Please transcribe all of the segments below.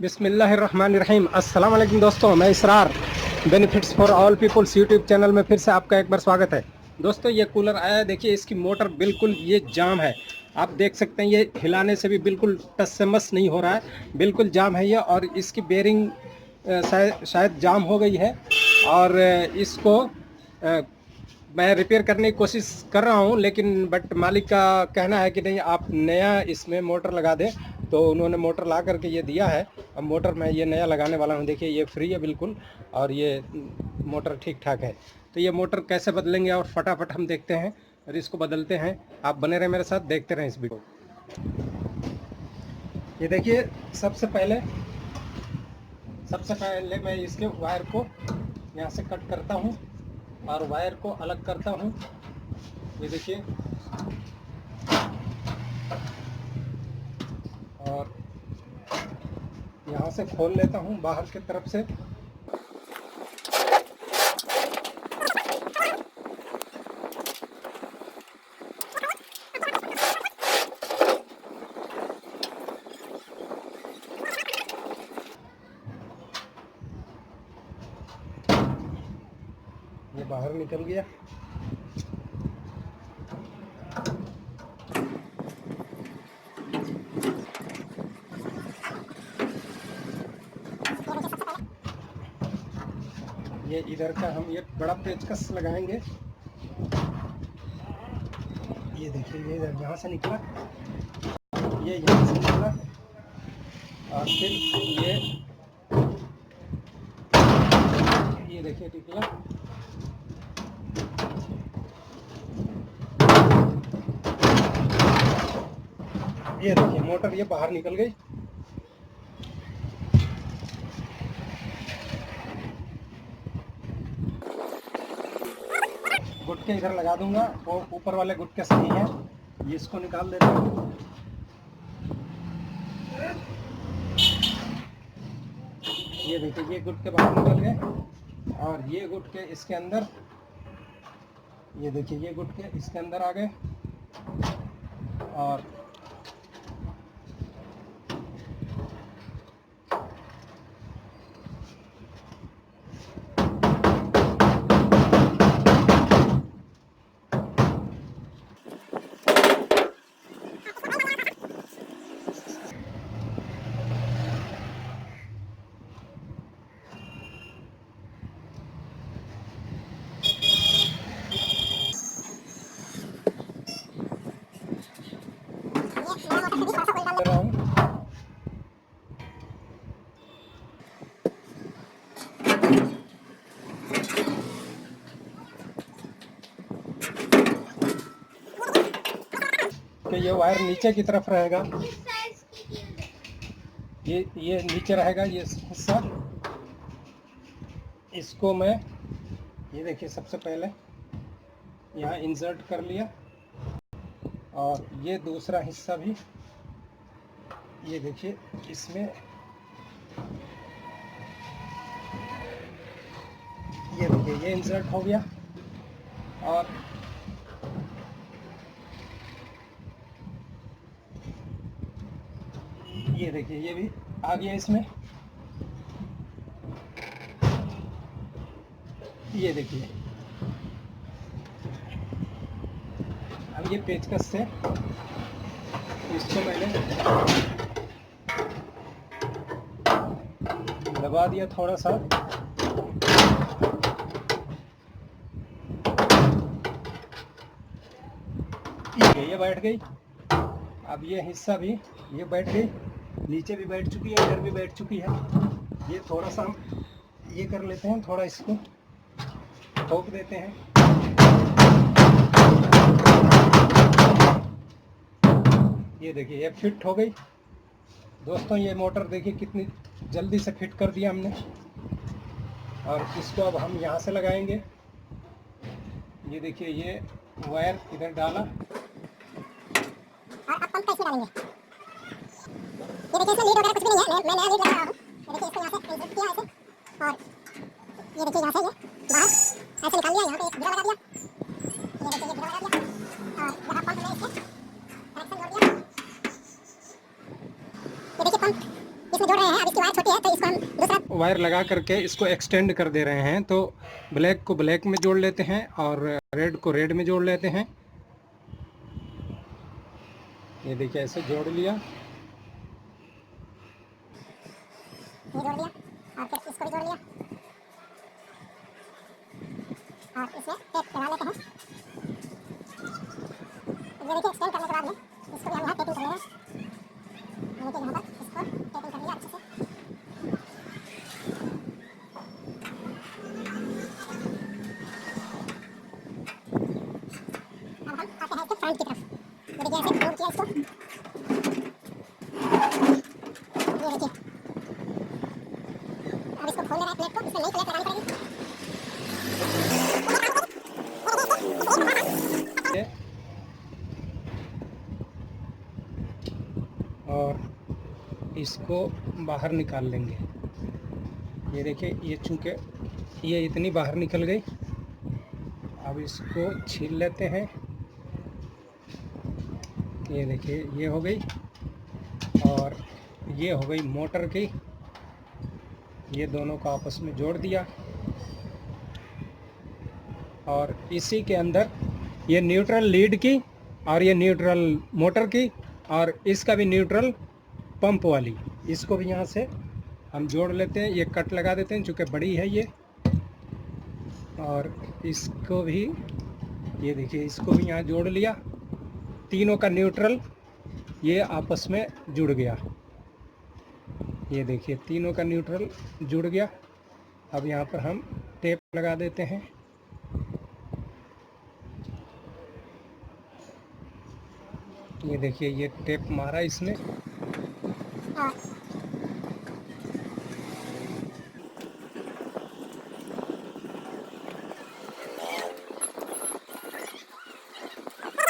बिस्मिल्लाहिर्रहमानिर्रहीम। अस्सलाम वालेकुम दोस्तों, मैं Israr benefits for all peoples YouTube channel में फिर से आपका एक बार स्वागत है। दोस्तों ये कूलर आया है, देखिए इसकी मोटर बिल्कुल ये जाम है। आप देख सकते हैं ये हिलाने से भी बिल्कुल टस से मस नहीं हो रहा है, बिल्कुल जाम है ये। और इसकी बेरिंग शायद जाम हो गई है और इसको मैं रिपेयर करने की कोशिश कर रहा हूं, लेकिन बट मालिक का कहना है कि नहीं आप नया इसमें मोटर लगा दें। तो उन्होंने मोटर ला करके ये दिया है। अब मोटर मैं ये नया लगाने वाला हूं। देखिए ये फ्री है बिल्कुल और ये मोटर ठीक ठाक है। तो ये मोटर कैसे बदलेंगे और फटाफट हम देखते हैं और इसको बदलते हैं। आप बने रहें मेरे साथ, देखते रहें इस वीडियो। ये देखिए सबसे पहले मैं इसके वायर को यहाँ से कट करता हूँ और वायर को अलग करता हूँ। ये देखिए, और यहाँ से खोल लेता हूँ बाहर की तरफ से। ये बाहर निकल गया। ये इधर का हम ये बड़ा पेचकस लगाएंगे। ये देखिए ये यहाँ से निकला, ये यहाँ से निकला और फिर ये देखिए निकला। ये देखिए मोटर ये बाहर निकल गई। गुटके इधर लगा दूंगा, वो ऊपर वाले गुटके सही है। ये इसको निकाल देता हूँ। ये देखिए ये गुटके बाहर निकल गए और ये गुटके इसके अंदर। ये देखिए ये गुटके इसके अंदर आ गए और कि ये वायर नीचे की तरफ रहेगा। ये नीचे रहेगा ये हिस्सा। इसको मैं ये देखिए सबसे पहले यहाँ इंसर्ट कर लिया और ये दूसरा हिस्सा भी ये देखिए इसमें ये देखिए ये इंसर्ट हो गया और ये देखिए ये भी आ गया इसमें। ये देखिए अब ये पेचकस से इसको मैंने दबा दिया थोड़ा सा। ये बैठ गई। अब ये हिस्सा भी ये बैठ गई, नीचे भी बैठ चुकी है, इधर भी बैठ चुकी है। ये थोड़ा सा हम ये कर लेते हैं, थोड़ा इसको ठोक देते हैं। ये देखिए ये फिट हो गई। दोस्तों ये मोटर देखिए कितनी जल्दी से फिट कर दिया हमने। और इसको अब हम यहाँ से लगाएंगे। ये देखिए ये वायर इधर डाला और अब पंप कैसे डालेंगे। ये देखिए इसमें लीड वगैरह कुछ भी नहीं है, मैं नया लीड लगा रहा हूँ। ये देखिए इसको यहाँ से इंसर्ट किया ऐसे और ये देखिए यहाँ से ये बाहर ऐसे निकाल लिया, यहाँ पे एक गिरा लगा दिया। ये देखिए ये गिरा लगा दिया और यहाँ पंप में इसके कनेक्शन जोड़ दिया। ये देखिए पंप इसमें जोड़ रहे हैं। अब इसकी वायर छोटी है तो इसको हम दूसरा वायर लगा करके इसको एक्सटेंड कर दे रहे हैं। तो ब्लैक को ब्लैक में जोड़ लेते हैं और रेड को रेड में जोड़ लेते हैं। ये देखिए ऐसे जोड़ लिया, ये जोड़ दिया और फिर इसको भी जोड़ लिया और इसमें टेप लगा लेते हैं। ये देखिए एक्सटेंड करने के बाद में इसको भी हम यहाँ टेपिंग कर लेंगे। ये देखिए यहाँ पर इसको टेपिंग कर लिया अच्छे से। अब हम आते हैं इसके फ्रंट की तरफ। ये देखिए ऐसे फोल्ड किया इसको। ये देखिए अब इसको खोल लेना है प्लेट को। इसमें नई प्लेट लगानी पड़ेगी। और इसको बाहर निकाल लेंगे। ये देखिए ये चूँकि ये इतनी बाहर निकल गई, अब इसको छील लेते हैं। ये देखिए ये हो गई और ये हो गई मोटर की। ये दोनों को आपस में जोड़ दिया और इसी के अंदर ये न्यूट्रल लीड की और ये न्यूट्रल मोटर की और इसका भी न्यूट्रल पंप वाली, इसको भी यहाँ से हम जोड़ लेते हैं। ये कट लगा देते हैं चूँकि बड़ी है ये। और इसको भी ये देखिए इसको भी यहाँ जोड़ लिया। तीनों का न्यूट्रल ये आपस में जुड़ गया। ये देखिए तीनों का न्यूट्रल जुड़ गया। अब यहाँ पर हम टेप लगा देते हैं। ये देखिए ये टेप मारा इसने।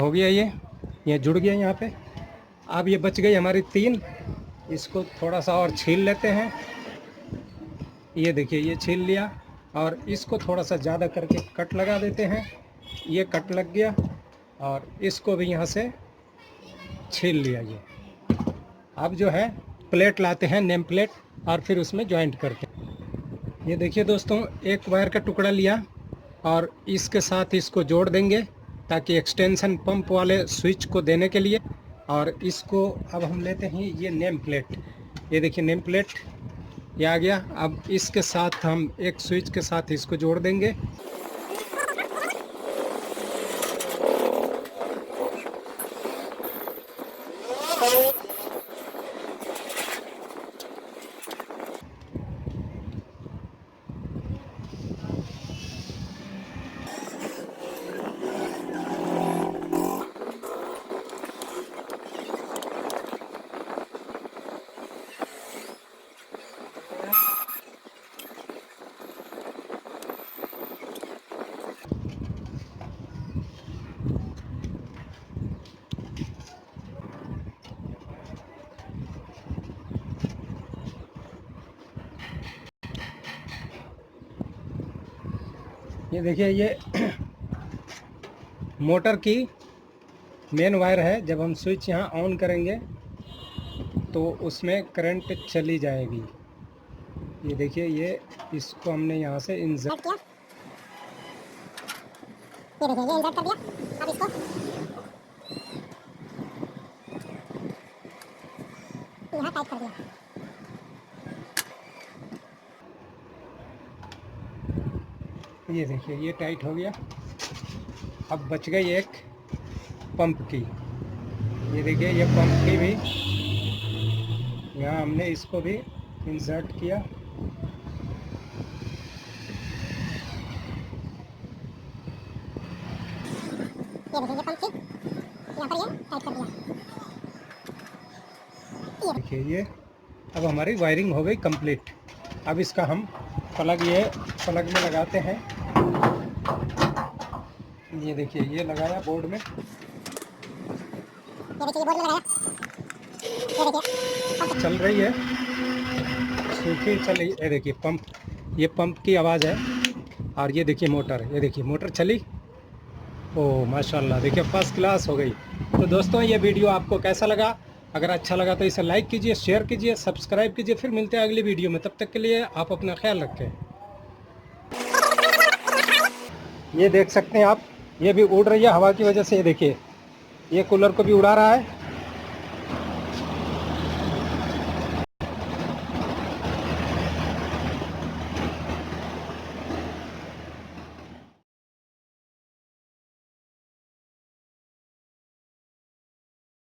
हो गया ये जुड़ गया यहाँ पे। अब ये बच गई हमारी 3। इसको थोड़ा सा और छील लेते हैं। ये देखिए ये छील लिया और इसको थोड़ा सा ज़्यादा करके कट लगा देते हैं। ये कट लग गया और इसको भी यहाँ से छील लिया। ये अब जो है प्लेट लाते हैं, नेम प्लेट, और फिर उसमें जॉइंट करते हैं। ये देखिए दोस्तों एक वायर का टुकड़ा लिया और इसके साथ इसको जोड़ देंगे ताकि एक्सटेंशन पंप वाले स्विच को देने के लिए। और इसको अब हम लेते हैं ये नेम प्लेट। ये देखिए नेम प्लेट ये आ गया। अब इसके साथ हम एक स्विच के साथ इसको जोड़ देंगे। ये देखिए ये मोटर की मेन वायर है। जब हम स्विच यहाँ ऑन करेंगे तो उसमें करंट चली जाएगी। ये देखिए ये इसको हमने यहाँ से इंसर्ट किया। ये देखिए ये इंसर्ट कर दिया। अब इसको यहाँ टाइट कर दिया। ये देखिए ये टाइट हो गया। अब बच गई एक पंप की। ये देखिए ये पंप की भी यहाँ हमने इसको भी इंसर्ट किया। ये देखिए पंप की यहाँ पर ये टाइट कर दिया। देखिए ये अब हमारी वायरिंग हो गई कंप्लीट। अब इसका हम प्लग में लगाते हैं। ये देखिए ये लगाया बोर्ड में। ये देखिए ये बोर्ड में लगाया। ये देखिए चल रही है, सूखी चल रही है। ये देखिए पंप, ये पंप की आवाज़ है। और ये देखिए मोटर, ये देखिए मोटर चली। ओह माशाल्लाह, देखिए फर्स्ट क्लास हो गई। तो दोस्तों ये वीडियो आपको कैसा लगा अगर अच्छा लगा तो इसे लाइक कीजिए, शेयर कीजिए, सब्सक्राइब कीजिए। फिर मिलते हैं अगली वीडियो में, तब तक के लिए आप अपना ख्याल रखें। ये देख सकते हैं आप, ये भी उड़ रही है हवा की वजह से। ये देखिए, ये कूलर को भी उड़ा रहा है।